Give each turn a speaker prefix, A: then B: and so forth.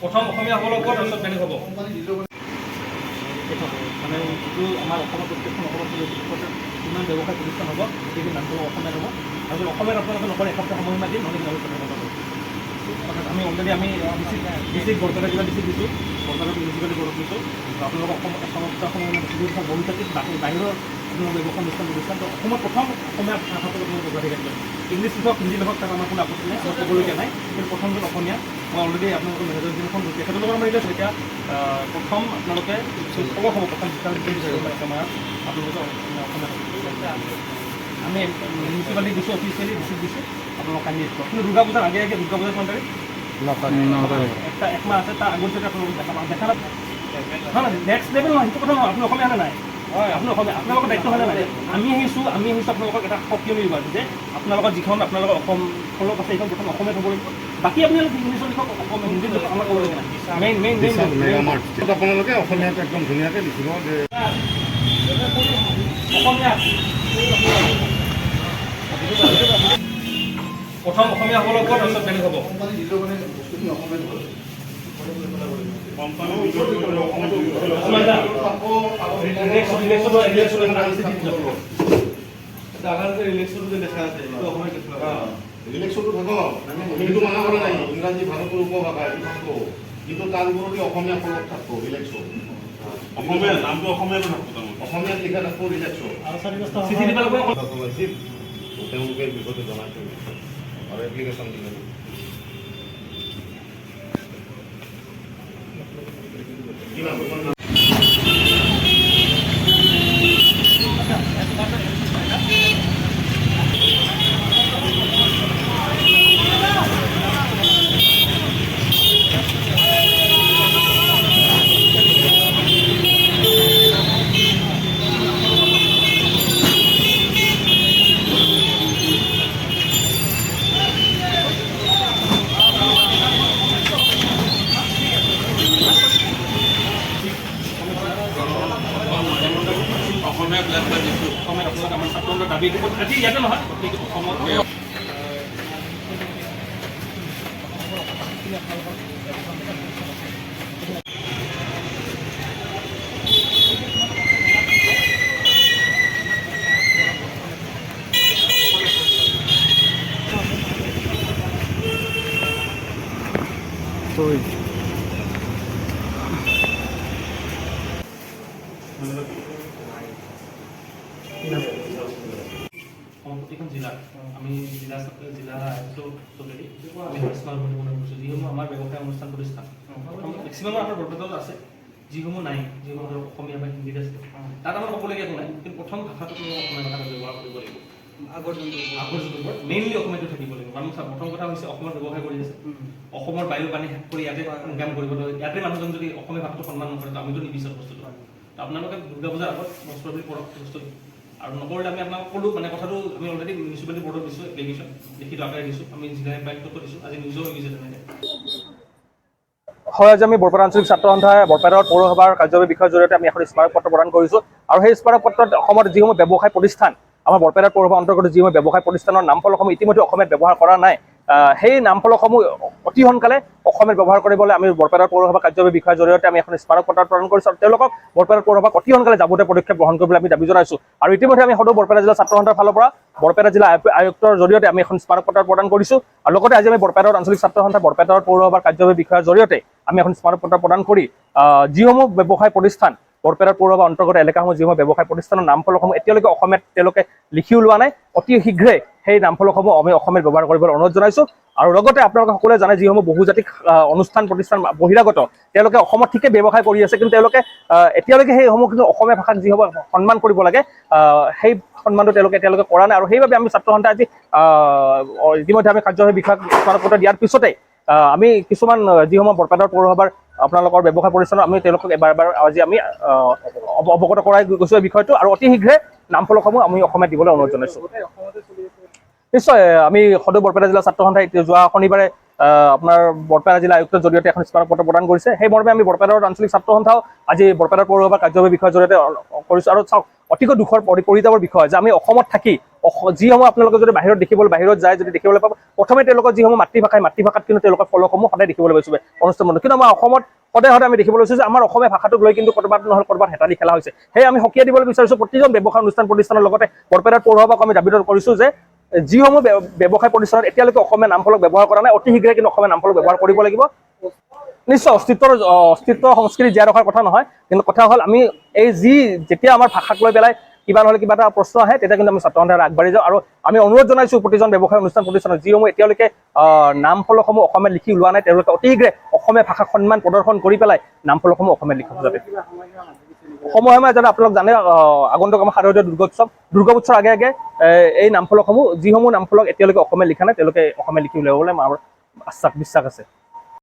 A: প্ৰথম অসমীয়া হ'ব লাগিব, তাৰপিছত বেলেগ হ'ব। মানে যিটো আমাৰ অসমৰ প্ৰত্যেকখন অসমত কিমান ব্যৱসায় প্ৰতিষ্ঠান হ'ব, গোটেইখিনি নামটো অসমীয়াত হ'ব। আৰু অসমীয়াত আপোনালোকে নকৰে এসপ্তাহ সময়সীমা দিম, নহ'লে আমি অলৰেডি আমি ডিষ্ট্ৰিক্ট বৰপেটা জিলা ডিষ্ট্ৰিক্ট দিছোঁ, বৰপেটা মিউনিচিপালিটি বৰ্ডত দিছোঁ। আপোনালোকক অসমত এসপ্তাহ সময়সীমা দিছোঁ, বহুজাতিক বাহিৰৰ আপোনালোকৰ ব্যৱসায় অনুষ্ঠান তো অসমত প্ৰথম অসমীয়া ভাষাটো আপোনালোকে অগ্ৰাধিকাৰ দিলে। ইংলিছ লিখক, হিন্দী লিখক, তাত আমাৰ কোনো আপত্তি নাই, আমাৰ ক'বলগীয়া নাই। কিন্তু প্ৰথমটো অসমীয়া। মই অলৰেডি আপোনালোকৰ মেনেজাৰ যিখন তেখেতৰ লগত আমাৰ ৰিলেশ্যন এতিয়া প্ৰথম আপোনালোকে খবৰ হ'ব, প্ৰথম বিচাৰিব আমাৰ আপোনালোকে অসমীয়া আমি মিউনিচিপালিটি দিছোঁ, অফিচিয়েলি ডিষ্ট্ৰিক্ট দিছোঁ, আপোনালোক কান্দি দিছোঁ। কিন্তু দুৰ্গা পূজাৰ আগে দুৰ্গা পূজাৰ কোন তাৰিখ একমাহ আছে, তাৰ আগত যদি আপোনালোকক দেখা নহয় নেক্সট লেভেল নহয়, সেইটো কথা নহয়। আপুনি অসমীয়া নাই আপুনি অসমীয়া, আপোনালোকৰ দায়িত্ব হ'লে নাই। আমি আহিছোঁ আপোনালোকক এটা সক্ৰিয় দিব যে আপোনালোকৰ যিখন আপোনালোকৰ অসম ফলক আছে সেইখন প্ৰথম অসমীয়াত হ'ব লাগিব। বাকী আপোনালোকে ইংলিছত লিখক, অসমীয়া হিন্দীত লিখক, আমাৰ ক'বলগীয়া নাই। মেইন
B: আপোনালোকে অসমীয়াত একদম ধুনীয়াকৈ লিখিব যে
A: অসমীয়া প্ৰথম অসমীয়া হ'ব লাগিব, তাৰপিছত বেলেগ হ'ব।
B: ইংৰাজী ভাৰতৰ উপভাষা কিন্তু তাৰ ওপৰতে অসমীয়া ফলক থাকব ৰিলেক্সো অসমীয়া নামটো অসমীয়াটো থাকব অসমীয়াত লিখা থাকব ৰিলেক্সো তেওঁলোকে বিষয়টো জনাইছে আৰু এপ্লিকেশ্যন দিলে আমাৰ ছাত্ৰৰ দাবী আজি ইয়াতে নহয় অসমত প্ৰতিখন জিলাত আমি জিলা আয়ুক্ত চলেদি আমি স্মাৰ্ট বৰ্ড বনাই কৰিছোঁ, যিসমূহ আমাৰ ব্যৱসায় অনুষ্ঠান প্ৰতিষ্ঠান মেক্সিমাম আমাৰ বৰপেটাত আছে, যিসমূহ নাই, যিসমূহ ধৰক অসমীয়া বা হিন্দীত আছে, তাত আমাৰ ক'বলগীয়া একো নাই। কিন্তু প্ৰথম ভাষাটো অসমীয়া ভাষাটো ব্যৱহাৰ কৰিব লাগিব। আগৰ যোনটো মেইনলি অসমীয়াটো থাকিব লাগিব। কাৰণ প্ৰথম কথা হৈছে অসমৰ ব্যৱসায় কৰি আছে, অসমৰ বায়ু পানী শেষ কৰি ইয়াতে ইনকাম কৰিব, ইয়াতে মানুহজন যদি অসমীয়া ভাষাটো সন্মান নকৰে তো আমিতো নিবিচাৰোঁ বস্তুটো। আপোনালোকে দুৰ্গা পূজাৰ আগত বস্তুটো কৰক বস্তুটো, আৰু নকৰিলে আমি আপোনাক ক'লোঁ মানে কথাটো আমি অলৰেডি মিউনিচিপালিটি বৰ্ডত দিছোঁ, এপ্লিকেশ্যন লিখিত আকাৰে দিছোঁ, আমি জিলা উপায়ুক্তকো দিছোঁ, আজি নিজেও হৈ গৈছে তেনেকৈ। হয়, আজি আমি বৰপেটা আঞ্চলিক ছাত্ৰ সন্থাই বৰপেটা পৌৰসভাৰ কাৰ্যবাহী বিষয়ৰ জৰিয়তে আমি এখন স্মাৰক পত্ৰ প্ৰদান কৰিছোঁ। আৰু সেই স্মাৰক পত্ৰত অসমৰ যিসমূহ ব্যৱসায় প্ৰতিষ্ঠান আমাৰ বৰপেটা পৌৰসভাৰ অন্তৰ্গত যিসমূহ ব্যৱসায় প্ৰতিষ্ঠানৰ নামফলকসমূহ ইতিমধ্যে অসমীয়াত ব্যৱহাৰ কৰা নাই, সেই নামফলকসমূহ অতি সোনকালে অসমীয়াত ব্যৱহাৰ কৰিবলৈ আমি বৰপেটা পৌৰসভা কাৰ্যবাহী বিষয়ৰ জৰিয়তে আমি এখন স্মাৰক পত্ৰ প্ৰদান কৰিছোঁ। আৰু তেওঁলোকক বৰপেটা পৌৰসভাক অতি সোনকালে যাৱতীয় পদক্ষেপ গ্ৰহণ কৰিবলৈ আমি দাবী জনাইছোঁ। আৰু ইতিমধ্যে আমি সদৌ বৰপেটা জিলা ছাত্ৰ সন্থাৰ ফালৰ পৰা বৰপেটা জিলা আয়ুক্তৰ জৰিয়তে আমি এখন স্মাৰক পত্ৰ প্ৰদান কৰিছোঁ। আৰু লগতে আজি আমি বৰপেটাৰ আঞ্চলিক ছাত্ৰ সন্থা বৰপেটা পৌৰসভাৰ কাৰ্যবাহী বিষয়ৰ জৰিয়তে আমি এখন স্মাৰক পত্ৰ প্ৰদান কৰি যিসমূহ ব্যৱসায় প্ৰতিষ্ঠান বৰপেটা পৌৰসভা অন্তৰ্গত এলেকাসমূহ যিসমূহ ব্যৱসায় প্ৰতিষ্ঠানৰ নামফলকসমূহ এতিয়ালৈকে অসমীয়াত তেওঁলোকে লিখি ওলোৱা নাই, অতি শীঘ্ৰে সেই নামফলকসমূহ আমি অসমীয়াত ব্যৱহাৰ কৰিবলৈ অনুৰোধ জনাইছোঁ। আৰু লগতে আপোনালোকে সকলোৱে জানে যিসমূহ বহুজাতিক অনুষ্ঠান প্ৰতিষ্ঠান বহিৰাগত তেওঁলোকে অসমত ঠিকে ব্যৱসায় কৰি আছে, কিন্তু তেওঁলোকে এতিয়ালৈকে সেইসমূহ কিন্তু অসমীয়া ভাষাক যিসমূহ সন্মান কৰিব লাগে সেই সন্মানটো তেওঁলোকে এতিয়ালৈকে কৰা নাই। আৰু সেইবাবে আমি ছাত্ৰ সন্থাই আজি ইতিমধ্যে আমি কাৰ্যবাহী বিষয়ক স্মাৰক পত্ৰ দিয়াৰ পিছতে আমি কিছুমান যিসমূহ বৰপেটা পৌৰসভাৰ আপোনালোকৰ ব্যৱসায় প্ৰতিষ্ঠানৰ আমি তেওঁলোকক এবাৰ আজি আমি অৱগত কৰাই গৈছোঁ এই বিষয়টো, আৰু অতি শীঘ্ৰে নামফলকসমূহ আমি অসমীয়াত দিবলৈ অনুৰোধ জনাইছোঁ। নিশ্চয় আমি সদৌ বৰপেটা জিলা ছাত্ৰ সন্থাই যোৱা শনিবাৰে আপোনাৰ বৰপেটা জিলা আয়ুক্তৰ জৰিয়তে এখন স্মাৰক পত্ৰ প্ৰদান কৰিছে। সেই মৰ্মে আমি বৰপেটাৰ আঞ্চলিক ছাত্ৰ সন্থাও আজি বৰপেটা পৌৰসভাৰ কাৰ্যবাহী বিষয়ৰ জৰিয়তে কৰিছোঁ। আৰু চাওক অতিকৈ দুখৰ পৰিতাপৰ বিষয় যে আমি অসমত থাকি যিসমূহ আপোনালোকে যদি বাহিৰত যায় যদি দেখিবলৈ পাব, প্ৰথমে তেওঁলোকৰ যিসমূহ মাতৃভাষাত কিন্তু তেওঁলোকৰ ফলসমূহ সদায় দেখিবলৈ পাইছোঁ অনুষ্ঠানমূলক। কিন্তু আমাৰ অসমত সদায় আমি দেখিবলৈ পাইছোঁ যে আমাৰ অসমীয়া ভাষাটোক লৈ কিন্তু ক'ৰবাত নহ'লে ক'ৰবাত হেতালি খেলা হৈছে। সেয়ে আমি সকীয়াই দিবলৈ বিচাৰিছোঁ প্ৰতিজন ব্যৱসায় অনুষ্ঠান প্ৰতিষ্ঠানৰ লগতে বৰপেটাৰ পৌৰসভাক আমি দাবী কৰিছোঁ যে যিসমূহ ব্যৱসায় প্ৰতিষ্ঠানত এতিয়ালৈকে অসমীয়া নামফলক ব্যৱহাৰ কৰা নাই, অতি শীঘ্ৰে কিন্তু অসমীয়া নামফলক ব্যৱহাৰ কৰিব লাগিব। নিশ্চয় অস্তিত্ব সংস্কৃতি জীয়াই ৰখাৰ কথা নহয়, কিন্তু কথা হ'ল আমি যেতিয়া আমাৰ ভাষাক লৈ পেলাই কিবা নহ'লে কিবা এটা প্ৰশ্ন আহে তেতিয়া কিন্তু আমি ছাত্ৰ সন্থাই আগবাঢ়ি যাওঁ। আৰু আমি অনুৰোধ জনাইছোঁ প্ৰতিজন ব্যৱসায় অনুষ্ঠান প্ৰতিষ্ঠানত যিসমূহ এতিয়ালৈকে নামফলকসমূহ অসমীয়াত লিখি ওলোৱা নাই তেওঁলোকে অতি শীঘ্ৰে অসমীয়া ভাষাক সন্মান প্ৰদৰ্শন কৰি পেলাই নামফলকসমূহ অসমীয়াত লিখক যাতে। সময়ে যাতে আপোনালোক জানে আগন্তুক আমাৰ শাৰদীয় দুৰ্গোৎসৱৰ আগে এই নামফলকসমূহ যিসমূহ নামফলক এতিয়ালৈকে অসমীয়াত লিখা নাই তেওঁলোকে অসমীয়াত লিখি উলিয়াবলৈ আমাৰ বিশ্বাস আছে।